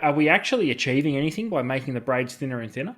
are we actually achieving anything by making the braids thinner and thinner?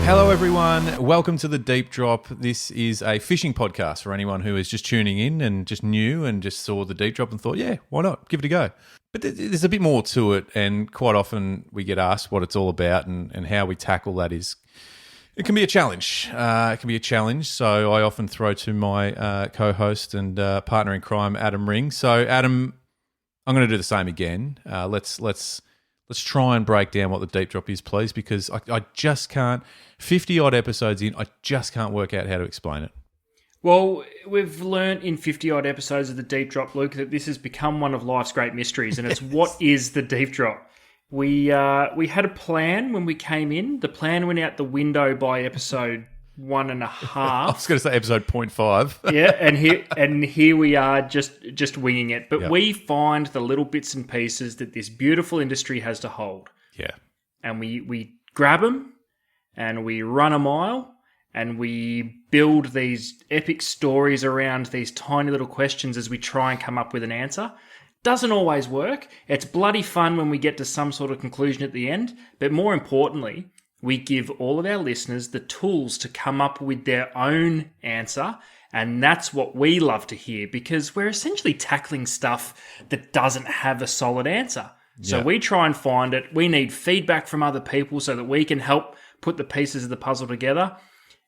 Hello everyone, welcome to The Deep Drop. This is a fishing podcast for anyone who is just tuning in and just new and just saw The Deep Drop and thought, yeah, why not? Give it a go. But there's a bit more to it, and quite often we get asked what it's all about and how we tackle that is, it can be a challenge. So I often throw to my co-host and partner in crime, Adam Ring. So Adam, I'm going to do the same again. Let's try and break down what the deep drop is, please, because I just can't, 50-odd episodes in, I just can't work out how to explain it. Well, we've learnt in 50-odd episodes of the deep drop, Luke, that this has become one of life's great mysteries, and it's what is the deep drop? We had a plan when we came in. The plan went out the window by episode 1.5. I was going to say episode 0.5. Yeah, and here we are just winging it. But We find the little bits and pieces that this beautiful industry has to hold. Yeah. And we grab them and we run a mile and we build these epic stories around these tiny little questions as we try and come up with an answer. Doesn't always work. It's bloody fun when we get to some sort of conclusion at the end. But more importantly, we give all of our listeners the tools to come up with their own answer, and that's what we love to hear because we're essentially tackling stuff that doesn't have a solid answer. So we try and find it. We need feedback from other people so that we can help put the pieces of the puzzle together.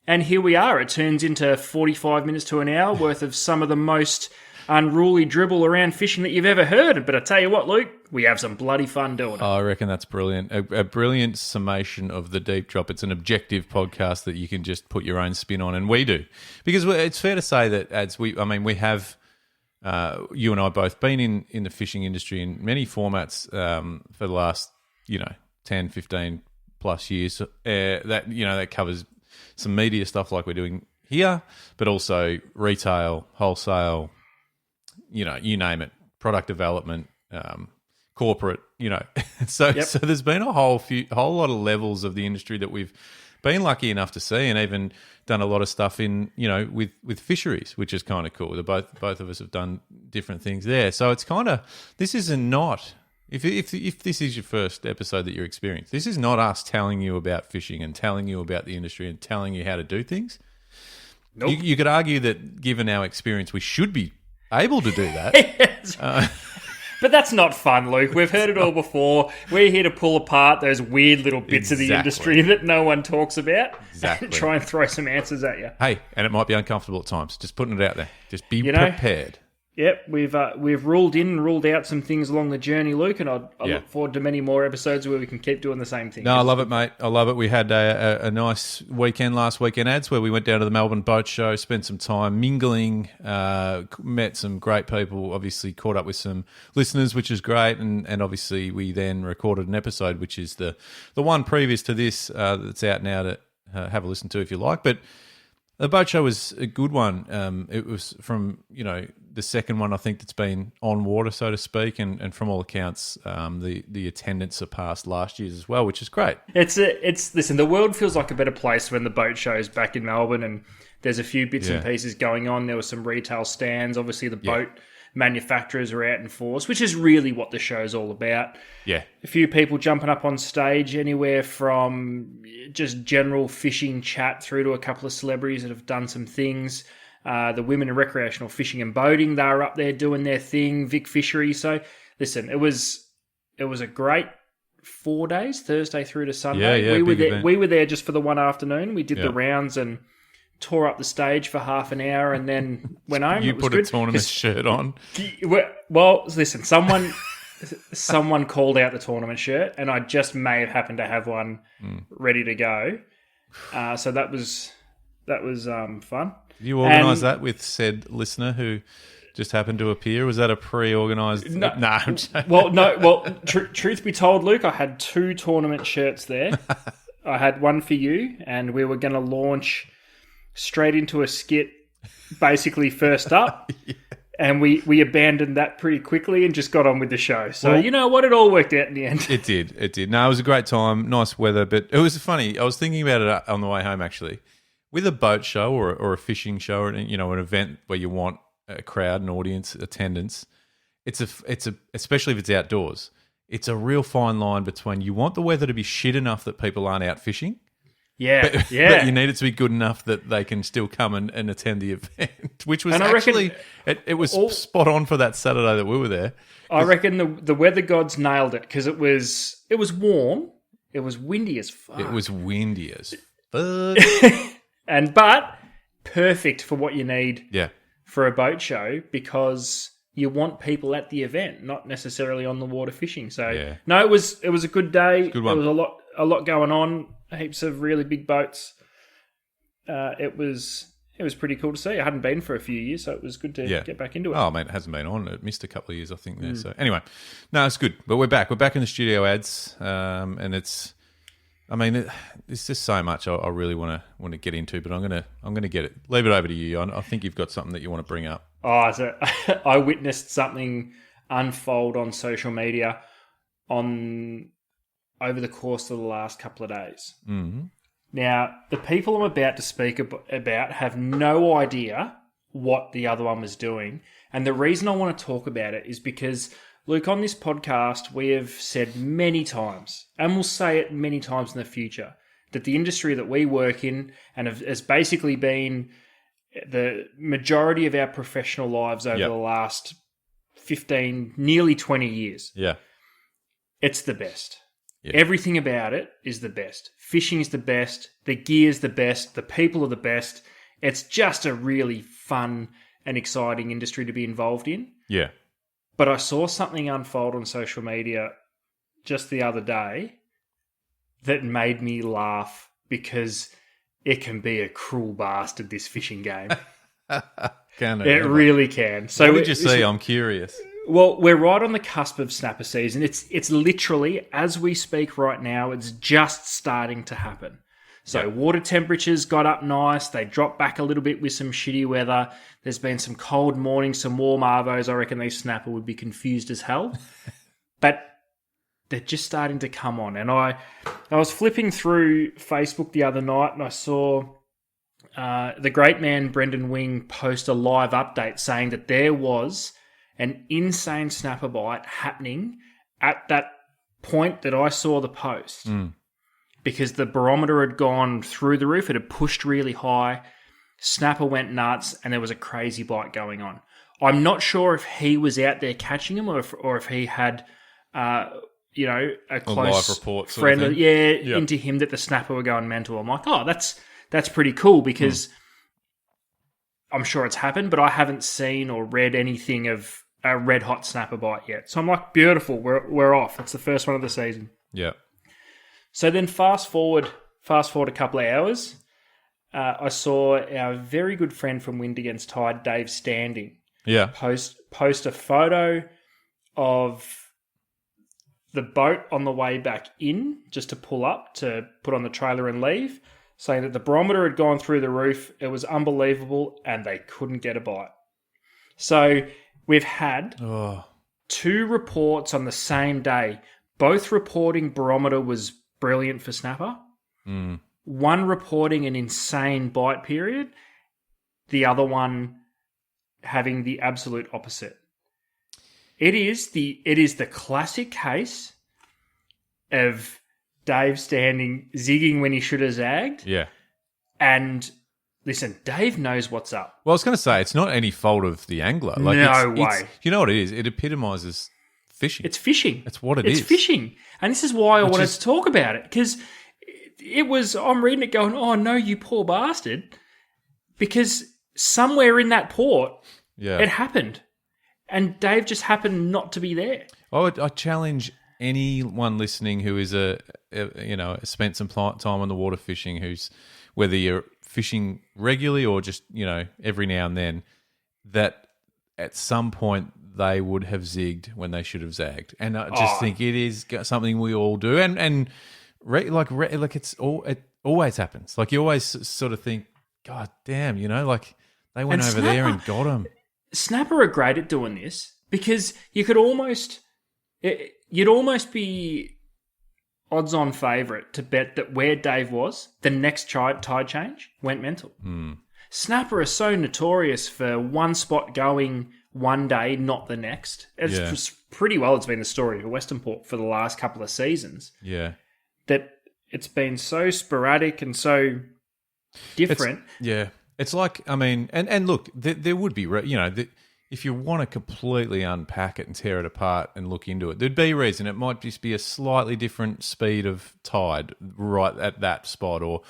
And here we are. It turns into 45 minutes to an hour worth of some of the most unruly dribble around fishing that you've ever heard. But I tell you what, Luke, we have some bloody fun doing it. Oh, I reckon that's brilliant. A brilliant summation of the deep drop. It's an objective podcast that you can just put your own spin on, and we do. Because it's fair to say that we have, you and I both been in the fishing industry in many formats for the last, 10, 15 plus years. That covers some media stuff like we're doing here, but also retail, wholesale, you name it, product development, corporate, So there's been a whole lot of levels of the industry that we've been lucky enough to see, and even done a lot of stuff in, with fisheries, which is kind of cool. Both of us have done different things there. So it's kind of, this is not, if this is your first episode that you're experiencing, this is not us telling you about fishing and telling you about the industry and telling you how to do things. Nope. You could argue that given our experience, we should be able to do that. But that's not fun, Luke. We've heard it all before. We're here to pull apart those weird little bits of the industry that no one talks about and try and throw some answers at you. Hey, and it might be uncomfortable at times. Just putting it out there. Just be prepared. Yep, we've ruled in and ruled out some things along the journey, Luke, and I look forward to many more episodes where we can keep doing the same thing. No, I love it, mate. I love it. We had a nice weekend last weekend, Ads, where we went down to the Melbourne Boat Show, spent some time mingling, met some great people, obviously caught up with some listeners, which is great, and obviously we then recorded an episode, which is the one previous to this that's out now to have a listen to if you like. But the boat show was a good one. It was from, the second one I think that's been on water, so to speak, and from all accounts, the attendance surpassed last year's as well, which is great. Listen, the world feels like a better place when the boat show's back in Melbourne, and there's a few bits and pieces going on. There were some retail stands. Obviously, the boat manufacturers are out in force, which is really what the show's all about. Yeah. A few people jumping up on stage, anywhere from just general fishing chat through to a couple of celebrities that have done some things. The women in recreational fishing and boating, they were up there doing their thing, Vic Fishery. So, listen, it was a great 4 days, Thursday through to Sunday. Yeah, we were there just for the one afternoon. We did the rounds and tore up the stage for half an hour and then went home. You put a tournament shirt on. Well, listen, someone called out the tournament shirt, and I just may have happened to have one ready to go. So that was fun. You organised that with said listener who just happened to appear? Was that a pre-organised? No. I'm Truth be told, Luke, I had 2 tournament shirts there. I had one for you, and we were going to launch straight into a skit, basically first up. And we abandoned that pretty quickly and just got on with the show. So, Well, you know what? It all worked out in the end. It did. It did. No, it was a great time. Nice weather. But it was funny. I was thinking about it on the way home, actually. With a boat show or a fishing show or, you know, an event where you want a crowd, an audience, attendance, it's a especially if it's outdoors, it's a real fine line between you want the weather to be shit enough that people aren't out fishing. Yeah, But you need it to be good enough that they can still come and attend the event, which was And I reckon it was spot on for that Saturday that we were there. I reckon the weather gods nailed it because it was warm, it was windy as fuck. It was windy as fuck. but perfect for what you need Yeah. for a boat show because you want people at the event, not necessarily on the water fishing. So Yeah. no, it was a good day. Good one. There was a lot going on, heaps of really big boats. It was pretty cool to see. I hadn't been for a few years, so it was good to get back into it. Oh, man, it hasn't been on. It missed a couple of years, I think, there. So anyway, no, it's good. But we're back. We're back in the studio ads, and it's. I mean, there's just so much I really want to get into, but I'm gonna get it. Leave it over to you. I think you've got something that you want to bring up. Oh, so I witnessed something unfold on social media over the course of the last couple of days. Mm-hmm. Now, the people I'm about to speak about have no idea what the other one was doing. And the reason I want to talk about it is because, Luke, on this podcast, we have said many times, and we'll say it many times in the future, that the industry that we work in and has basically been the majority of our professional lives over the last 15, nearly 20 years. Yeah. It's the best. Yeah. Everything about it is the best. Fishing is the best. The gear is the best. The people are the best. It's just a really fun and exciting industry to be involved in. Yeah. But I saw something unfold on social media just the other day that made me laugh because it can be a cruel bastard, this fishing game. Can it really can. So what did you see? I'm curious. Well, we're right on the cusp of snapper season. It's literally, as we speak right now, it's just starting to happen. So water temperatures got up nice. They dropped back a little bit with some shitty weather. There's been some cold mornings, some warm arvos. I reckon these snapper would be confused as hell. But they're just starting to come on. And I was flipping through Facebook the other night and I saw the great man Brendan Wing post a live update saying that there was an insane snapper bite happening at that point that I saw the post. Because the barometer had gone through the roof. It had pushed really high. Snapper went nuts and there was a crazy bite going on. I'm not sure if he was out there catching him or if he had, a close live report sort friend of thing. into him that the snapper were going mental. I'm like, oh, that's pretty cool because I'm sure it's happened, but I haven't seen or read anything of a red hot snapper bite yet. So I'm like, beautiful, we're off. It's the first one of the season. Yeah. So then fast forward a couple of hours, I saw our very good friend from Wind Against Tide, Dave Standing, post a photo of the boat on the way back in, just to pull up to put on the trailer and leave, saying that the barometer had gone through the roof. It was unbelievable, and they couldn't get a bite. So we've had 2 reports on the same day, both reporting barometer was brilliant for snapper. One reporting an insane bite period, the other one having the absolute opposite. It is the classic case of Dave Standing zigging when he should have zagged. Yeah. And listen, Dave knows what's up. Well, I was going to say, it's not any fault of the angler. Like, no way. You know what it is? It epitomizes fishing. It's fishing. That's what it's fishing. And this is why I wanted to talk about it. Because I'm reading it going, oh no, you poor bastard. Because somewhere in that port, it happened. And Dave just happened not to be there. I challenge anyone listening who is spent some time on the water fishing, who's whether you're fishing regularly or just every now and then, that at some point they would have zigged when they should have zagged, and I just think it is something we all do, and it always happens. Like you always sort of think, God damn, like they went over there and got them. snapper are great at doing this because you'd almost be odds-on favourite to bet that where Dave was, the next tide change went mental. Snapper are so notorious for one spot going one day, not the next. It's pretty well, it's been the story of Western Port for the last couple of seasons. Yeah. That it's been so sporadic and so different. It's like, I mean, and look, there would be, if you want to completely unpack it and tear it apart and look into it, there'd be a reason. It might just be a slightly different speed of tide right at that spot. Or,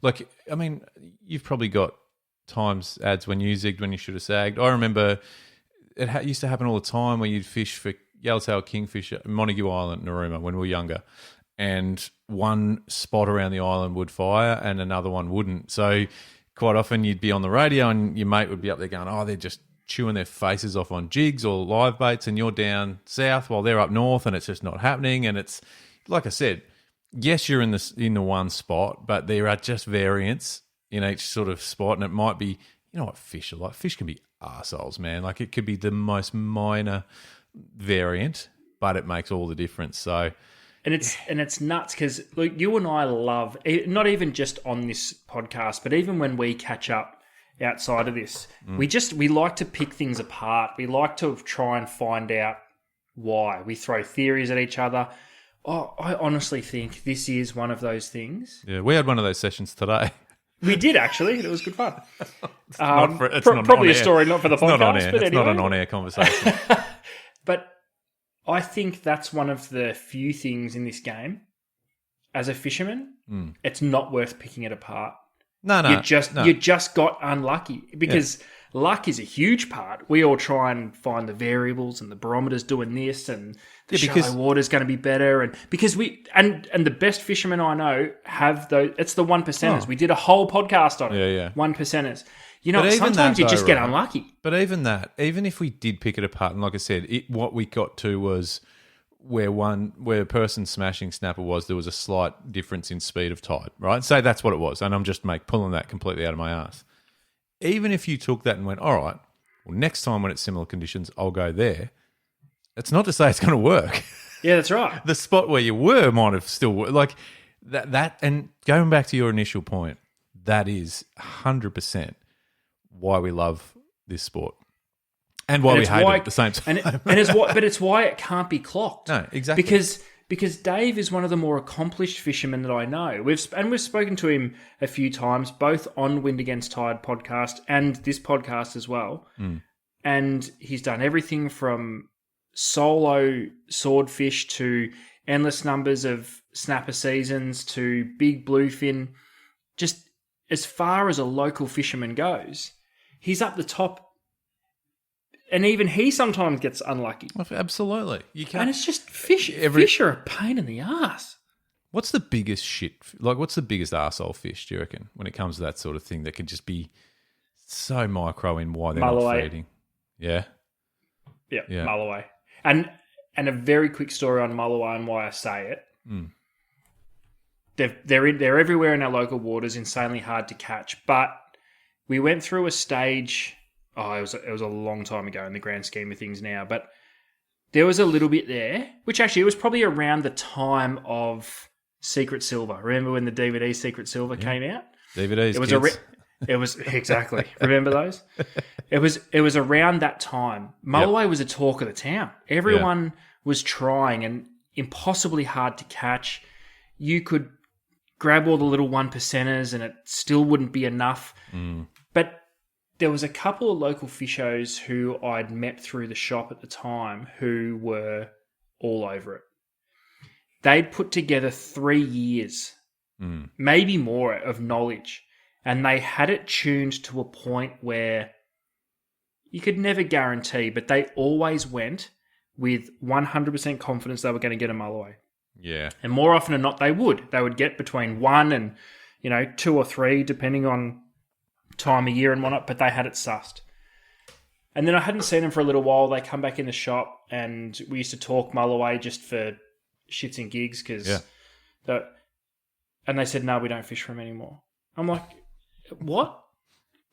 like, I mean, you've probably got times, ads, when you zigged when you should have sagged. I remember it used to happen all the time where you'd fish for yellowtail kingfisher, Montague Island, Narooma, when we were younger. And one spot around the island would fire and another one wouldn't. So quite often you'd be on the radio and your mate would be up there going, oh, they're just chewing their faces off on jigs or live baits, and you're down south while they're up north and it's just not happening. And it's, like I said, yes, you're in the one spot, but there are just variants in each sort of spot. And it might be, you know what fish are like? Fish can be arseholes, man. Like, it could be the most minor variant, but it makes all the difference. So... And it's nuts because, look, you and I love, not even just on this podcast, but even when we catch up outside of this, we like to pick things apart. We like to try and find out why. We throw theories at each other. Oh, I honestly think this is one of those things. Yeah, we had one of those sessions today. We did, actually. It was good fun. It's not probably a story not for the podcast. Not on air. But it's anyway. not an on-air conversation. But I think that's one of the few things in this game, as a fisherman, it's not worth picking it apart. No. You just got unlucky because luck is a huge part. We all try and find the variables and the barometer's doing this and the shallow water's going to be better. And because and the best fishermen I know have those, it's the 1%ers. We did a whole podcast on it. Yeah. 1%ers. You know, sometimes you just get unlucky. But even if we did pick it apart, and like I said, what we got to was where a person smashing snapper there was a slight difference in speed of tide, right? Say that's what it was, and I'm just pulling that completely out of my ass. Even if you took that and went, all right, well, next time when it's similar conditions, I'll go there. It's not to say it's going to work. Yeah, that's right. The spot where you were might have still worked. Like that, and going back to your initial point, that is 100% why we love this sport and why we hate it at the same time. But it's why it can't be clocked. No, exactly. Because Dave is one of the more accomplished fishermen that I know. We've spoken to him a few times, both on Wind Against Tide podcast and this podcast as well. And he's done everything from solo swordfish to endless numbers of snapper seasons to big bluefin. Just as far as a local fisherman goes, he's up the top, and even he sometimes gets unlucky. Absolutely, you can't. And it's just fish. Fish are a pain in the ass. What's the biggest shit? Like, what's the biggest arsehole fish? Do you reckon when it comes to that sort of thing that can just be so micro in why they're not feeding? Yeah, Mulloway. And a very quick story on Mulloway and why I say it. They're everywhere in our local waters, insanely hard to catch, but we went through a stage. It was a long time ago in the grand scheme of things now, but there was a little bit there, which actually it was probably around the time of Secret Silver. Remember when the DVD Secret Silver came out? DVDs. It was exactly. Remember those? It was around that time. Mulloway was a talk of the town. Everyone was trying, and impossibly hard to catch. You could grab all the little 1%ers and it still wouldn't be enough. But there was a couple of local fishers who I'd met through the shop at the time who were all over it. They'd put together 3 years, maybe more, of knowledge, and they had it tuned to a point where you could never guarantee, but they always went with 100% confidence they were going to get a mulloway. Yeah. And more often than not, they would. They would get between 1 and, 2 or 3, depending on time of year and whatnot, but they had it sussed. And then I hadn't seen them for a little while. They come back in the shop and we used to talk mulloway just for shits and gigs and they said, no, we don't fish for them anymore. I'm like, what?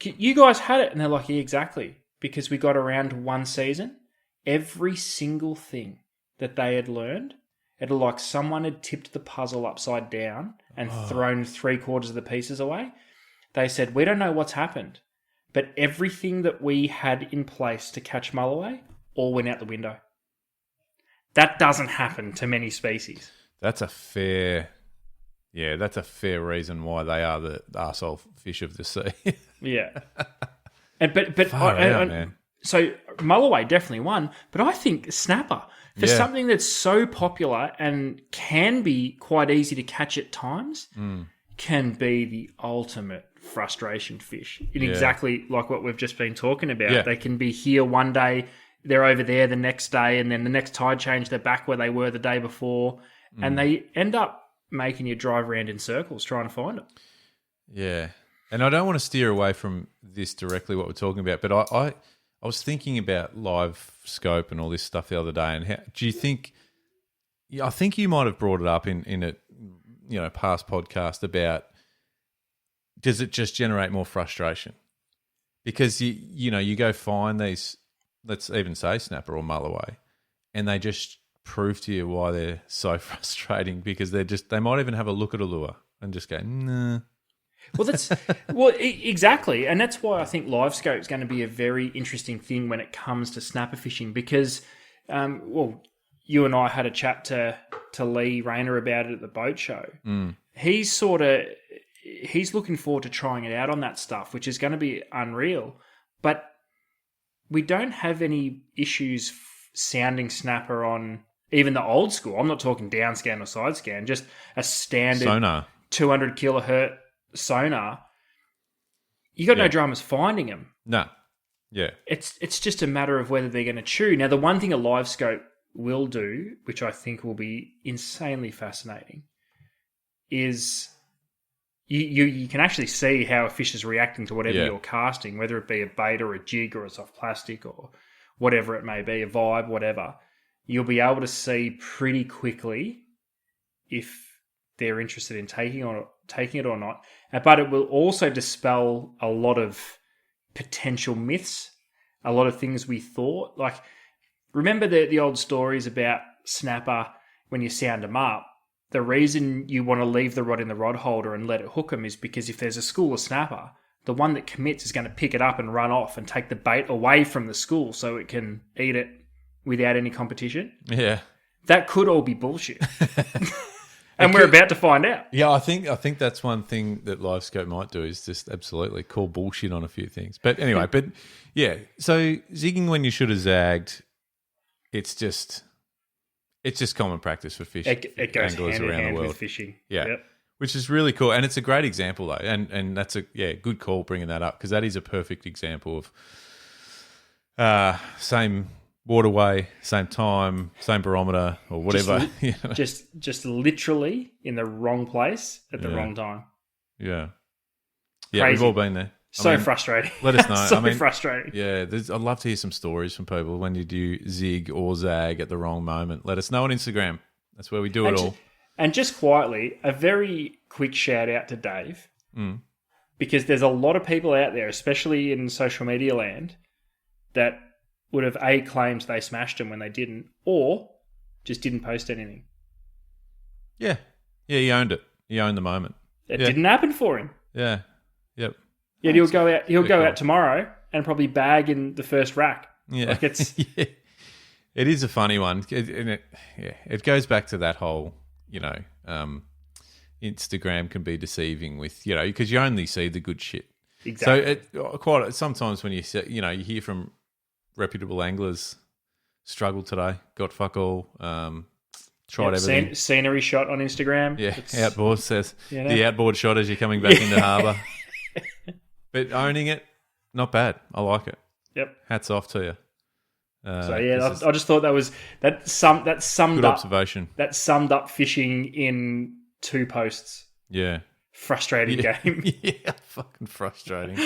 You guys had it? And they're like, yeah, exactly. because we got around one season, every single thing that they had learned, it like someone had tipped the puzzle upside down and thrown 3/4 of the pieces away. They said, we don't know what's happened, but everything that we had in place to catch mulloway all went out the window. That doesn't happen to many species. That's a fair reason why they are the arsehole fish of the sea. Yeah. But Far out, man. So mulloway definitely won, but I think snapper, for something that's so popular and can be quite easy to catch at times, can be the ultimate frustration fish. Exactly like what we've just been talking about. Yeah. They can be here one day, they're over there the next day, and then the next tide change, they're back where they were the day before, and they end up making you drive around in circles trying to find them. Yeah. And I don't want to steer away from this directly, what we're talking about, but I was thinking about live scope and all this stuff the other day, and how, do you think? I think you might have brought it up in a past podcast about, does it just generate more frustration? Because you go find these, let's even say snapper or mulloway, and they just prove to you why they're so frustrating, because they might even have a look at a lure and just go, nah. Exactly, and that's why I think live scope is going to be a very interesting thing when it comes to snapper fishing, because, you and I had a chat to Lee Rayner about it at the boat show. He's looking forward to trying it out on that stuff, which is going to be unreal. But we don't have any issues sounding snapper on even the old school. I'm not talking down scan or side scan, just a standard sonar, 200 kilohertz sonar. You got no dramas finding them. No. Yeah. It's just a matter of whether they're going to chew. Now, the one thing a live scope will do, which I think will be insanely fascinating, is you can actually see how a fish is reacting to whatever you're casting, whether it be a bait or a jig or a soft plastic or whatever it may be, a vibe, whatever. You'll be able to see pretty quickly if they're interested in taking it or not. But it will also dispel a lot of potential myths, a lot of things we thought. Like, remember the old stories about snapper when you sound them up? The reason you want to leave the rod in the rod holder and let it hook them is because if there's a school of snapper, the one that commits is going to pick it up and run off and take the bait away from the school so it can eat it without any competition. Yeah. That could all be bullshit. And we're about to find out. Yeah, I think that's one thing that live scope might do, is just absolutely call bullshit on a few things. But anyway, so zigging when you should have zagged, it's just common practice for fish. It goes anglers hand in around hand the world. with fishing. Yeah. Yep. Which is really cool. And it's a great example, though. And that's a good call bringing that up, because that is a perfect example of same waterway, same time, same barometer or whatever. Just literally in the wrong place at the wrong time. Yeah. Yeah, we've all been there. Frustrating. Let us know. Frustrating. Yeah, I'd love to hear some stories from people when you do zig or zag at the wrong moment. Let us know on Instagram. That's where we do it all. And just quietly, a very quick shout out to Dave, because there's a lot of people out there, especially in social media land, that would have claimed they smashed them when they didn't, or just didn't post anything. Yeah. Yeah, he owned it. He owned the moment. It didn't happen for him. Yeah. Yep. Yet he'll go out tomorrow and probably bag in the first rack. Yeah. Like it's It is a funny one. It goes back to that whole, Instagram can be deceiving with, because you only see the good shit. Exactly. So sometimes when you hear from reputable anglers, struggled today, got fuck all, tried everything. Scenery shot on Instagram. Yeah, outboard says the outboard shot as you're coming back into harbour. But owning it, not bad. I like it. Yep. Hats off to you. I just thought that summed good up observation. That summed up fishing in 2 posts. Yeah. Frustrating game. Yeah, fucking frustrating.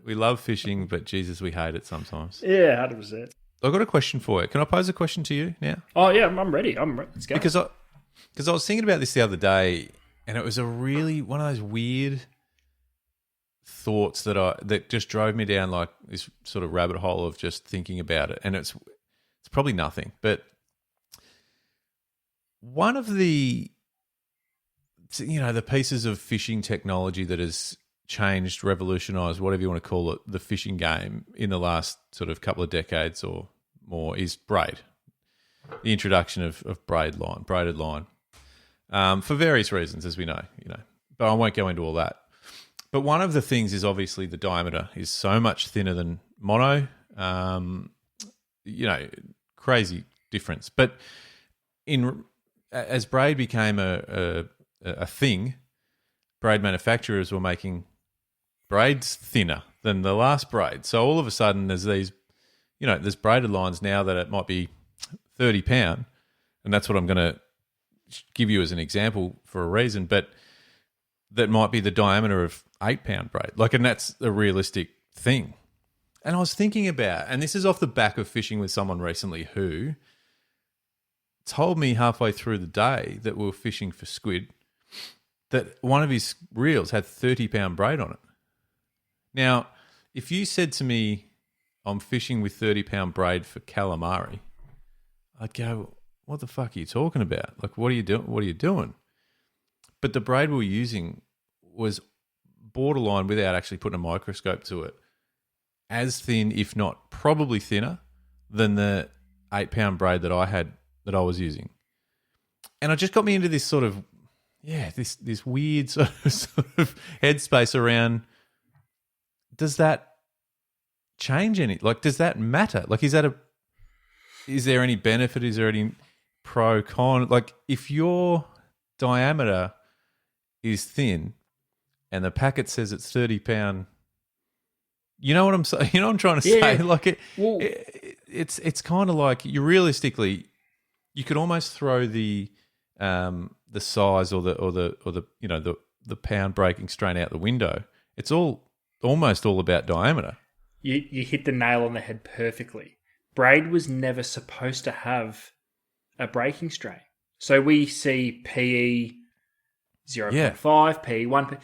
We love fishing, but Jesus, we hate it sometimes. Yeah, 100%. I've got a question for you. Can I pose a question to you now? Oh yeah, I'm ready. Let's go. Because I was thinking about this the other day, and it was a really one of those weird thoughts that just drove me down like this sort of rabbit hole of just thinking about it, and it's probably nothing, but one of the the pieces of fishing technology that has changed, revolutionized, whatever you want to call it, the fishing game in the last sort of couple of decades or more is braid. The introduction of braided line, for various reasons, as we know, but I won't go into all that. But one of the things is obviously the diameter is so much thinner than mono, crazy difference. But as braid became a thing, braid manufacturers were making braids thinner than the last braid. So all of a sudden there's these, there's braided lines now that it might be 30 pound, and that's what I'm going to give you as an example for a reason, but that might be the diameter of 8 pound braid. And that's a realistic thing. And I was thinking about, and this is off the back of fishing with someone recently who told me halfway through the day that we were fishing for squid that one of his reels had 30 pound braid on it. Now, if you said to me, I'm fishing with 30 pound braid for calamari, I'd go, what the fuck are you talking about? What are you doing? What are you doing? But the braid we were using was borderline, without actually putting a microscope to it, as thin, if not probably thinner, than the 8 pound braid that I was using. And it just got me into this sort of, this weird sort of headspace around, does that change any? Does that matter? Is there any benefit? Is there any pro con? If your diameter is thin and the packet says it's 30 pound, you know what I'm saying? You know what I'm trying to say? It's kind of like realistically, you could almost throw the size or the pound breaking strain out the window. It's almost all about diameter. You hit the nail on the head perfectly. Braid was never supposed to have a breaking strain. So we see PE 0.5, PE 1.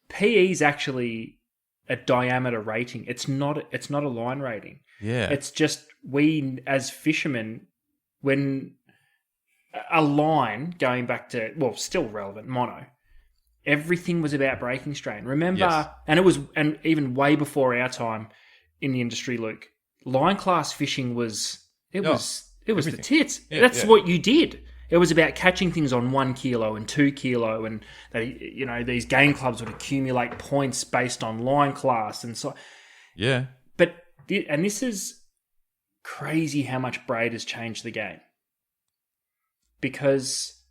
PE is actually a diameter rating. It's not a line rating. Yeah. It's just we as fishermen, when a line going back to, still relevant, mono, everything was about breaking strain. Remember, yes. and even way before our time in the industry, Luke, line class fishing was the tits. Yeah, That's what you did. It was about catching things on 1 kilo and 2 kilo, and these game clubs would accumulate points based on line class and so. Yeah. But this is crazy how much braid has changed the game, because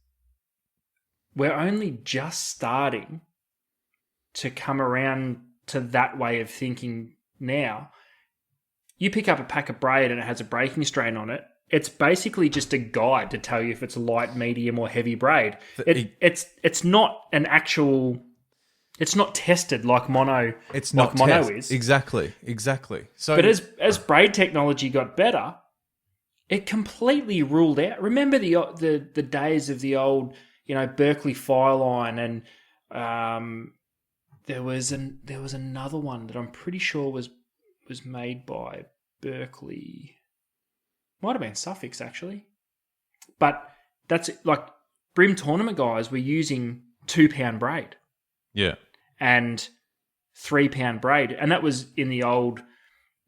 we're only just starting to come around to that way of thinking now. You pick up a pack of braid and it has a breaking strain on it. It's basically just a guide to tell you if it's light, medium, or heavy braid. It's not an actual. It's not tested like mono. It's like not mono is exactly. So, but as braid technology got better, it completely ruled out. Remember the days of the old, Berkeley fire line, and there was another one that I'm pretty sure was made by Berkeley. Might have been Suffolk, actually. But that's like brim tournament guys were using 2 pound braid. Yeah. And 3 pound braid. And that was in the old,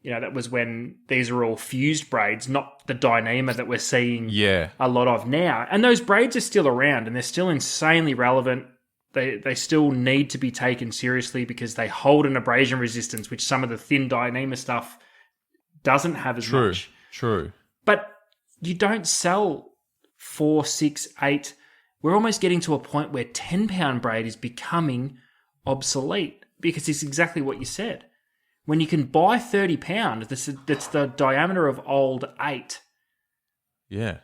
that was when these are all fused braids, not the Dyneema that we're seeing a lot of now. And those braids are still around and they're still insanely relevant. They still need to be taken seriously because they hold an abrasion resistance, which some of the thin Dyneema stuff doesn't have as much. True. But you don't sell 4, 6, 8. We're almost getting to a point where 10 pound braid is becoming obsolete because it's exactly what you said. When you can buy 30 pound, that's the diameter of old 8. Yeah.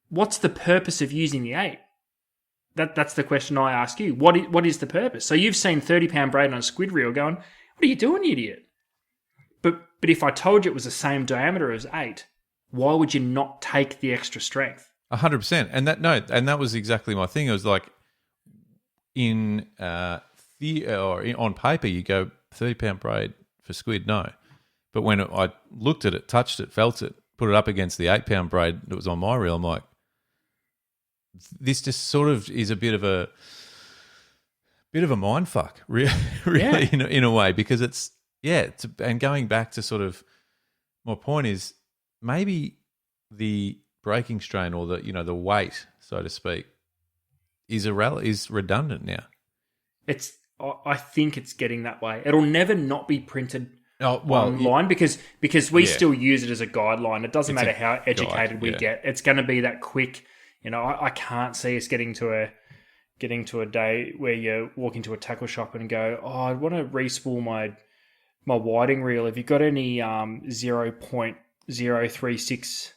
What's the purpose of using the 8? That's the question I ask you. What is the purpose? So you've seen 30 pound braid on a squid reel going, what are you doing, you idiot? But if I told you it was the same diameter as 8, why would you not take the extra strength? 100%. And that was exactly my thing. It was like in on paper, you go 30-pound braid for squid, no. But when I looked at it, touched it, felt it, put it up against the 8-pound braid that was on my reel, I'm like, this just sort of is a bit of a mind fuck, really, in a way, because and going back to sort of my point is maybe the breaking strain or the weight, so to speak, is redundant now. I think it's getting that way. It'll never not be printed online because we still use it as a guideline. It doesn't matter how educated we get. It's going to be that quick. I can't see us getting to a day where you walk into a tackle shop and go, oh, I want to re-spool my whiting reel. Have you got any 0.036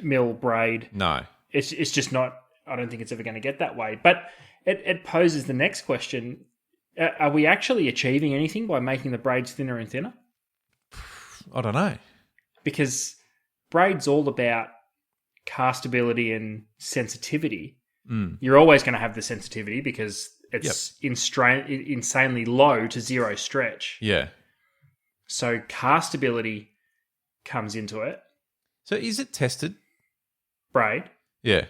mil braid? No. It's just not. I don't think it's ever going to get that way. But it poses the next question. Are we actually achieving anything by making the braids thinner and thinner? I don't know. Because braid's all about castability and sensitivity. You're always going to have the sensitivity because it's insanely low to zero stretch. Yeah. So castability comes into it. So is it tested? Braid? Yeah.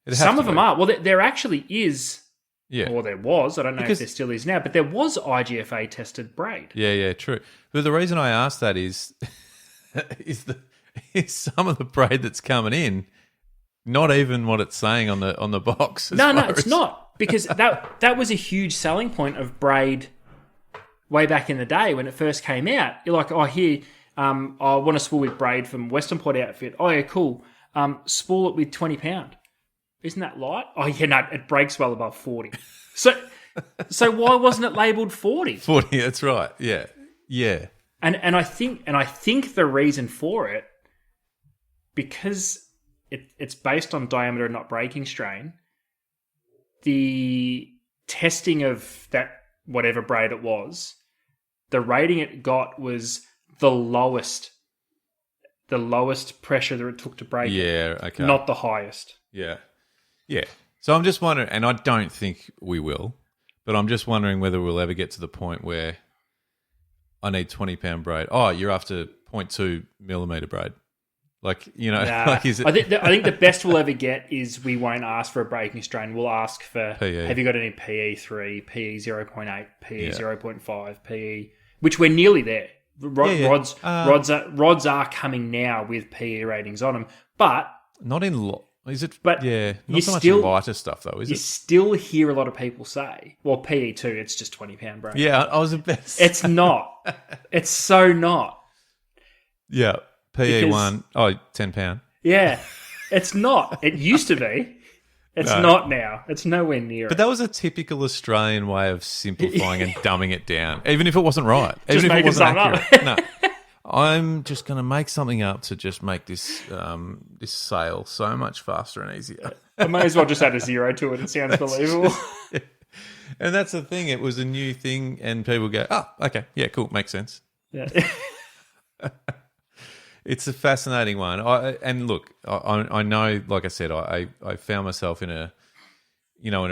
Some of them are. Well, there actually is. Yeah. Or there was. I don't know if there still is now, but there was IGFA tested braid. Yeah, true. But the reason I asked that is some of the braid that's coming in not even what it's saying on the box. No, it's not, because that was a huge selling point of braid way back in the day when it first came out. You're like, oh, here, I want to spool with braid from Western Pot outfit. Oh, yeah, cool. Spool it with 20 pound. Isn't that light? Oh, yeah, no, it breaks well above 40. So why wasn't it labelled 40? 40, that's right. Yeah. And I think the reason for it, because it's based on diameter and not breaking strain, the testing of that whatever braid it was, the rating it got was the lowest pressure that it took to break it. Yeah, okay. Not the highest. Yeah. So I'm just wondering, and I don't think we will, but I'm just wondering whether we'll ever get to the point where I need 20-pound braid. Oh, you're after 0.2 millimeter braid. Like, like is it? I think the best we'll ever get is we won't ask for a breaking strain. We'll ask for, PE. Have you got any PE3, PE 0.8, PE 0.5, PE, which we're nearly there. Rods are coming now with PE ratings on them, but not in is it? But not so much lighter stuff though. You still hear a lot of people say, "Well, PE2, it's just 20-pound braid." Yeah, I was a bit. It's not. It's so not. Yeah. PE1, 10 pound. Yeah, it's not. It used to be. It's not now. It's nowhere near But that was a typical Australian way of simplifying and dumbing it down, even if it wasn't right. Just even if it wasn't accurate. No. I'm just going to make something up to just make this this sale so much faster and easier. I may as well just add a zero to it. It sounds believable. And that's the thing. It was a new thing, and people go, "Oh, okay, yeah, cool, makes sense." Yeah. It's a fascinating one. I know, like I said, I found myself in a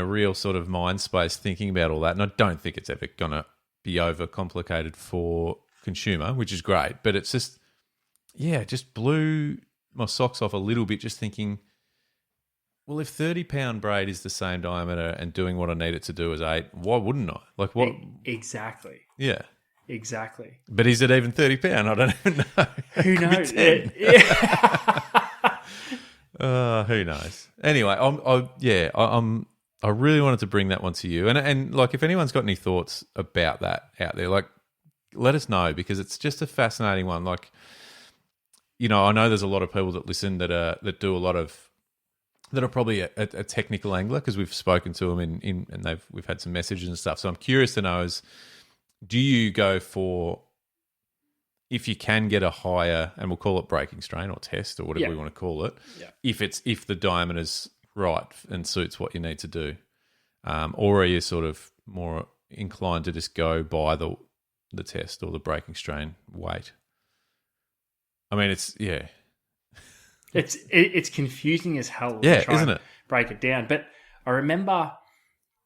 real sort of mind space thinking about all that, and I don't think it's ever going to be overcomplicated for consumer, which is great. But it's just, it just blew my socks off a little bit just thinking, well, if 30-pound braid is the same diameter and doing what I need it to do as 8, why wouldn't I? Like what? Exactly. Yeah. Exactly. But is it even 30 pound? I don't even know. Who knows? Who knows? Anyway, I really wanted to bring that one to you, and like if anyone's got any thoughts about that out there, like let us know, because it's just a fascinating one. Like, I know there's a lot of people that listen that do a lot of that are probably a technical angler, because we've spoken to them and we've had some messages and stuff. So I'm curious to know do you go for, if you can get a higher, and we'll call it breaking strain or test or whatever we want to call it, if the diameter's right and suits what you need to do, or are you sort of more inclined to just go by the test or the breaking strain weight? I mean, it's confusing as hell. Yeah, isn't it? Break it down, but I remember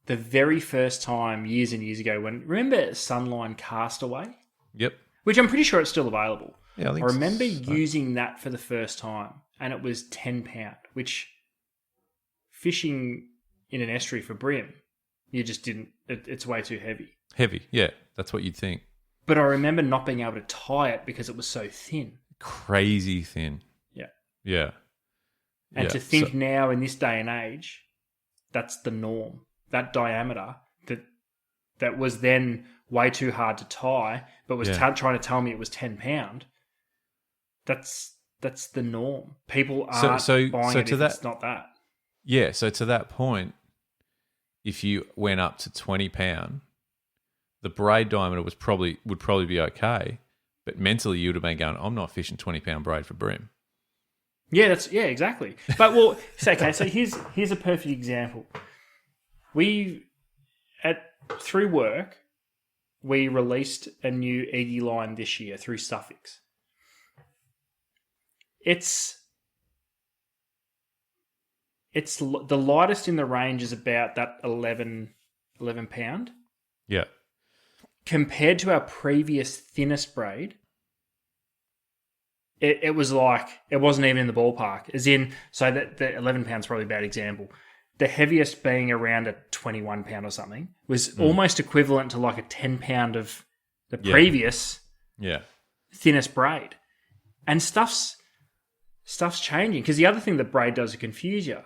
the very first time, years and years ago, remember Sunline Castaway? Yep. Which I'm pretty sure it's still available. Yeah, I remember using that for the first time, and it was £10, which fishing in an estuary for bream, you just didn't. It's way too heavy. Heavy, yeah, that's what you'd think. But I remember not being able to tie it because it was so thin. Crazy thin. Yeah. Yeah. And to think now in this day and age, that's the norm. That diameter that was then way too hard to tie, but was trying to tell me it was £10. That's the norm. People aren't buying it if it's not that. Yeah, so to that point, if you went up to £20, the braid diameter would probably be okay, but mentally you would have been going, I'm not fishing £20 braid for bream. Yeah, exactly. But so here's a perfect example. Through work, we released a new Eggy line this year through Suffix. It's the lightest in the range is about that 11 pound. Yeah. Compared to our previous thinnest braid, it was like it wasn't even in the ballpark. As in, so that the 11 pounds probably a bad example. The heaviest being around a 21 pound or something was almost equivalent to like a 10 pound of the previous thinnest braid. And stuff's changing, because the other thing that braid does to confuse you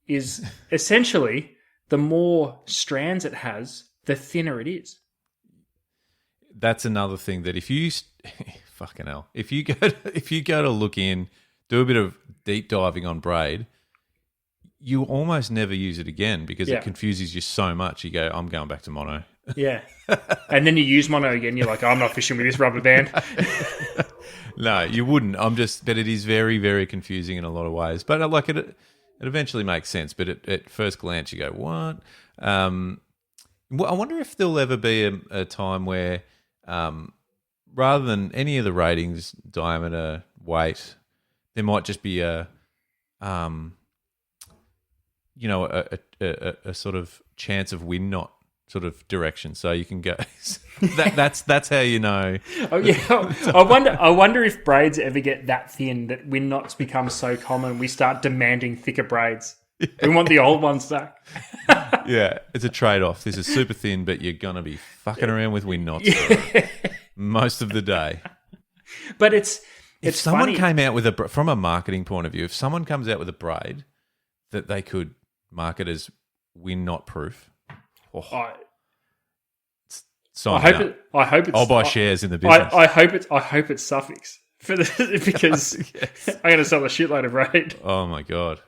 is essentially the more strands it has, the thinner it is. That's another thing that if you fucking hell, if you go to look in, do a bit of deep diving on braid, you almost never use it again because it confuses you so much. You go, I'm going back to mono. Yeah. And then you use mono again. You're like, I'm not fishing with this rubber band. No, you wouldn't. but it is very, very confusing in a lot of ways. But like it eventually makes sense. But at first glance, you go, what? I wonder if there'll ever be a time where, rather than any of the ratings, diameter, weight, there might just be a sort of chance of wind knot sort of direction, so you can go. that's how you know. Oh yeah, I wonder if braids ever get that thin that wind knots become so common we start demanding thicker braids. We want the old ones back. Yeah, it's a trade-off. This is super thin, but you're gonna be fucking around with wind knots for most of the day. But if someone funny. came out with from a marketing point of view, if someone comes out with a braid that they could market as wind knot proof. I hope it's. I'll buy shares in the business. I hope it's Suffix because yes. I'm going to sell a shitload of braid. Oh my god,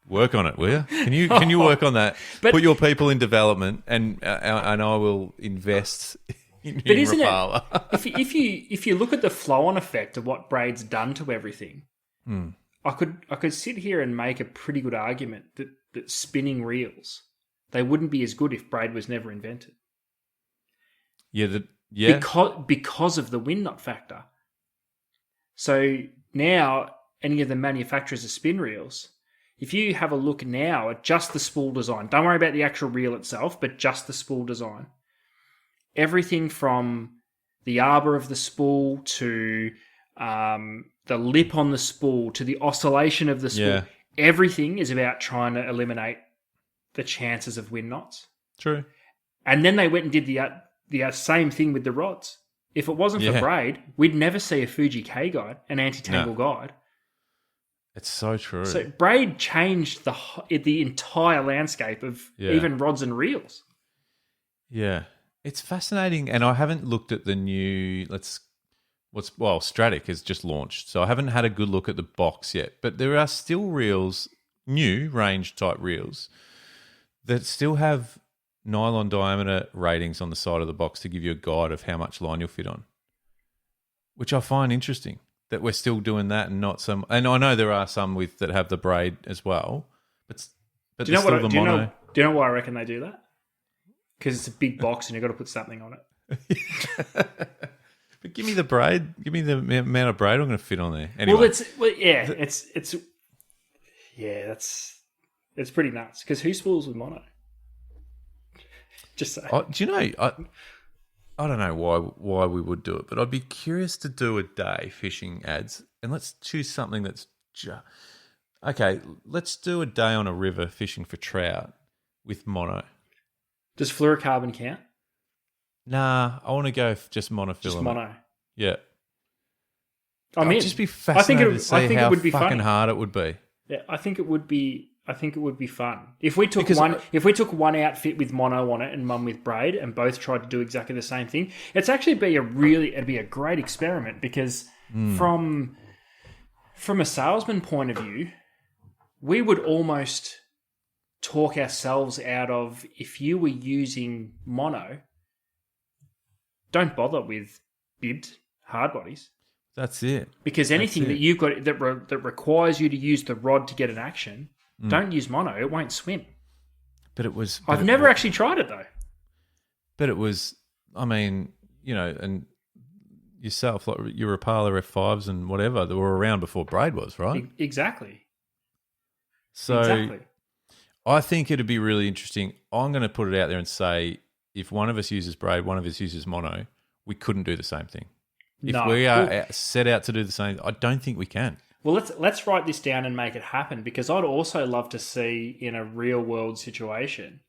work on it, will you? Can you work on that? Put your people in development, and I will invest in Rapala. If you look at the flow-on effect of what braid's done to everything, I could sit here and make a pretty good argument that spinning reels, they wouldn't be as good if braid was never invented. Yeah. Because of the wind knot factor. So now, any of the manufacturers of spin reels, if you have a look now at just the spool design, don't worry about the actual reel itself, but just the spool design. Everything from the arbor of the spool to the lip on the spool to the oscillation of the spool, everything is about trying to eliminate the chances of wind knots. True. And then they went and did the same thing with the rods. If it wasn't for braid, we'd never see a Fuji K guide, an anti-tangle guide. It's so true. So braid changed the entire landscape of even rods and reels. Yeah. It's fascinating. And I haven't looked at the new, Stratic has just launched. So I haven't had a good look at the box yet. But there are still reels, new range type reels, that still have nylon diameter ratings on the side of the box to give you a guide of how much line you'll fit on, which I find interesting that we're still doing that and not some. And I know there are some that have the braid as well, but do you know why I reckon they do that? Because it's a big box and you've got to put something on it. But give me the braid. Give me the amount of braid I'm going to fit on there. Anyway. It's pretty nuts because who spools with mono? Just say. Do you know? I don't know why we would do it, but I'd be curious to do a day fishing ads, and let's choose something that's okay. Let's do a day on a river fishing for trout with mono. Does fluorocarbon count? Nah, I want to go just monofilament. Just mono. Yeah. I mean, I'd just be fascinated to see how it would be fucking funny. hard it would be. Yeah, I think it would be fun if we took one outfit with mono on it and one with braid, and both tried to do exactly the same thing. It'd be a great experiment because from a salesman point of view, we would almost talk ourselves out of, if you were using mono, don't bother with bibbed hard bodies. That's it. Because anything that you've got that requires you to use the rod to get an action, don't use mono. It won't swim. But it was. I've never actually tried it though. But it was. I mean, and yourself, like your Rapala F5s and whatever that were around before braid was, right? Exactly. So exactly. I think it'd be really interesting. I'm going to put it out there and say, if one of us uses braid, one of us uses mono, we couldn't do the same thing. If we are set out to do the same, I don't think we can. Well, let's write this down and make it happen, because I'd also love to see in a real world situation,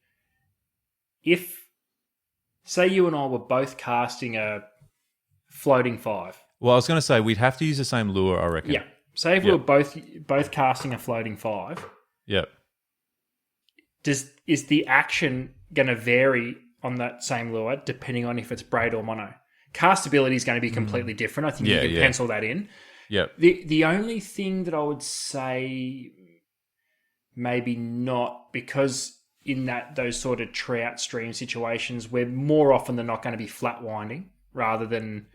if, say, you and I were both casting a floating 5. Well, I was going to say we'd have to use the same lure, I reckon. Yeah. Say if we were both casting a floating 5. Yep. Is the action going to vary on that same lure depending on if it's braid or mono? Castability is going to be completely different. I think you can pencil that in. Yep. The only thing that I would say maybe not, because in those sort of trout stream situations, we're more often than not going to be flat winding rather than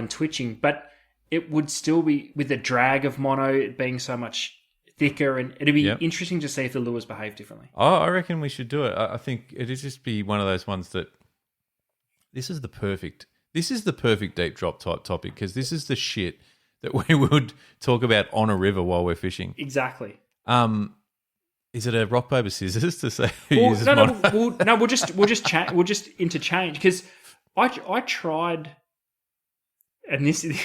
twitching. But it would still be, with the drag of mono, it being so much thicker, and it'd be interesting to see if the lures behave differently. Oh, I reckon we should do it. I think it'd just be one of those ones that this is the perfect deep drop type topic, because this is the shit that we would talk about on a river while we're fishing. Exactly. Is it a rock paper scissors to say who uses mono? We'll just interchange, because I tried, and this is.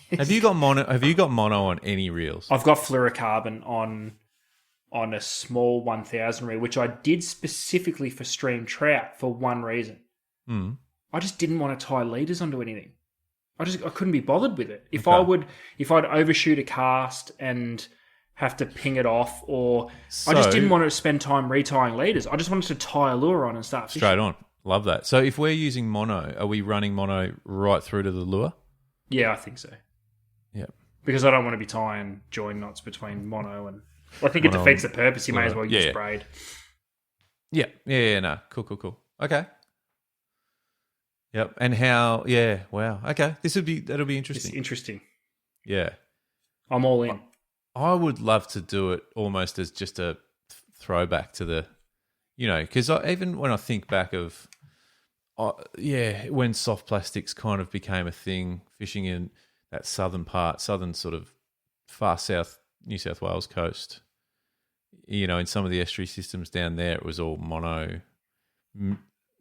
Have you got mono on any reels? I've got fluorocarbon on a small 1000 reel, which I did specifically for stream trout for one reason. I just didn't want to tie leaders onto anything. I couldn't be bothered with it. If I'd overshoot a cast and have to ping it off, or I just didn't want to spend time retying leaders. I just wanted to tie a lure on and start fishing. Straight on. Love that. So if we're using mono, are we running mono right through to the lure? Yeah, I think so. Yeah. Because I don't want to be tying join knots between mono and... I think it defeats the purpose. You may as well use braid. Yeah. No. Cool. Okay. Yep. And how... Yeah. Wow. Okay. That'll be interesting. It's interesting. Yeah. I'm all in. I would love to do it almost as just a throwback to the... because even when I think back of... when soft plastics kind of became a thing, fishing in that southern sort of far south New South Wales coast, in some of the estuary systems down there, it was all mono,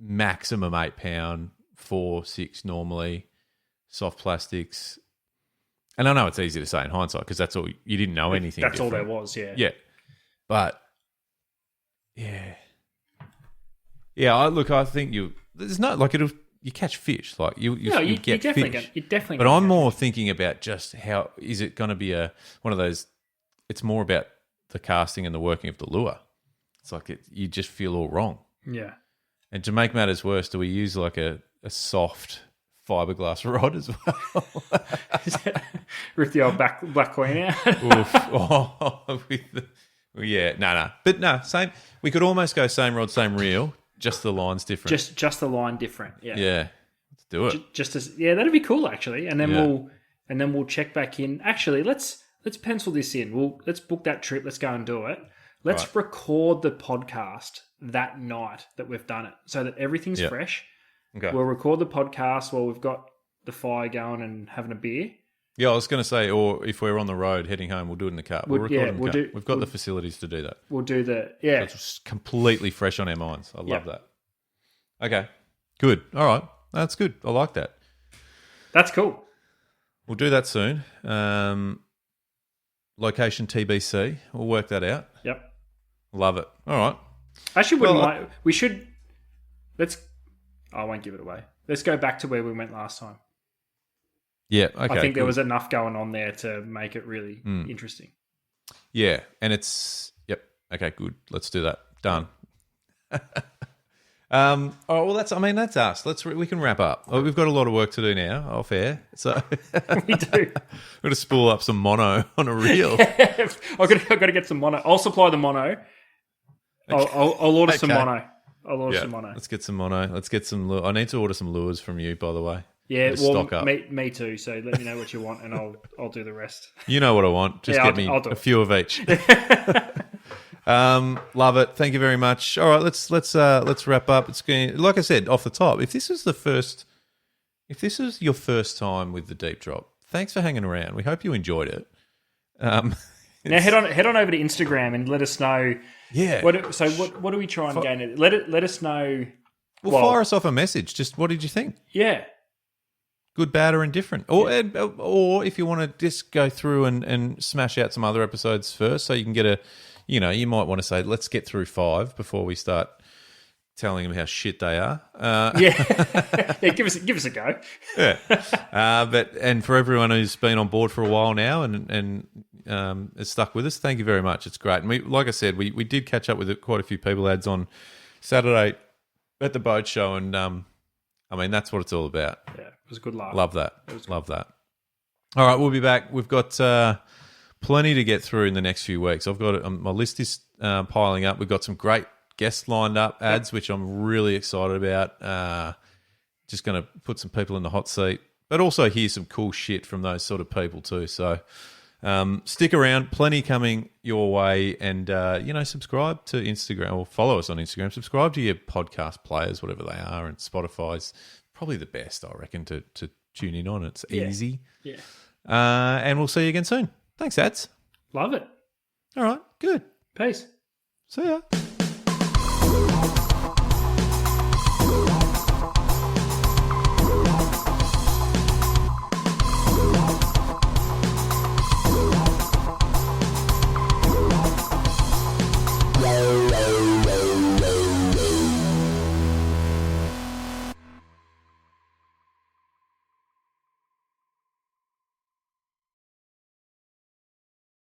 maximum 8 pound, 4, 6 normally, soft plastics. And I know it's easy to say in hindsight because that's all, you didn't know anything. That's different. all there was, yeah. Yeah. But, yeah. Yeah, I think there's no, like, you catch fish. Like, you get fish. You definitely But I'm more thinking about just how, is it going to be one of those, it's more about the casting and the working of the lure. It's like you just feel all wrong. Yeah. And to make matters worse, do we use like a soft fiberglass rod as well? Rip the old black queen out. Oof. No. But no, same. We could almost go same rod, same reel. Just the line's different. Just the line different. Yeah. Yeah. Let's do it. That'd be cool actually. And then we'll check back in. Actually, let's pencil this in. Let's book that trip. Let's go and do it. Let's record the podcast that night that we've done it, so that everything's fresh. Okay. We'll record the podcast while we've got the fire going and having a beer. Yeah, I was going to say, or if we're on the road heading home, we'll do it in the car. We'll record it in the car. We've got the facilities to do that. We'll do So it's completely fresh on our minds. I love that. Okay, good. All right, that's good. I like that. That's cool. We'll do that soon. Location TBC. We'll work that out. Yep. Love it. All right. I actually wouldn't mind. We should. Let's. I won't give it away. Let's go back to where we went last time. Yeah. Okay. I think there was enough going on there to make it really interesting. Yeah, and it's yep. Okay, good. Let's do that. Done. Oh well, that's us. We can wrap up. We've got a lot of work to do now off air, so We do. we've got to spool up some mono on a reel. I've got to get some mono. I'll supply the mono. I'll order some Okay. mono. I'll order some mono. Let's get some mono. Let's get some. I need to order some lures from you, by the way. Yeah, Gotta well, stock up. me too. So let me know what you want, and I'll do the rest. You know what I want. Just Yeah, get I'll me do a it. few of each. Love it. Thank you very much. All right, let's wrap up. It's going, like I said off the top. If this is your first time with the deep drop, thanks for hanging around. We hope you enjoyed it. Now head on over to Instagram and let us know. Yeah. What do we try and gain? Let us know. Well, fire us off a message. Just what did you think? Yeah. Good, bad, or indifferent. Or if you want to just go through and smash out some other episodes first, so you can get you might want to say, let's get through 5 before we start telling them how shit they are. Yeah, give us a go. Yeah. And for everyone who's been on board for a while now and has stuck with us, thank you very much. It's great. And like I said, we did catch up with quite a few people ads on Saturday at the boat show, and that's what it's all about. Yeah, it was a good laugh. Love that. Love that. All right, we'll be back. We've got plenty to get through in the next few weeks. I've got my list is piling up. We've got some great guests lined up, ads, which I'm really excited about. Just going to put some people in the hot seat, but also hear some cool shit from those sort of people too. So stick around. Plenty coming your way, and subscribe to Instagram or follow us on Instagram. Subscribe to your podcast players, whatever they are, and Spotify's probably the best, I reckon, to tune in on. It's easy. Yeah. And we'll see you again soon. Thanks, ads. Love it. All right, good. Peace. See ya.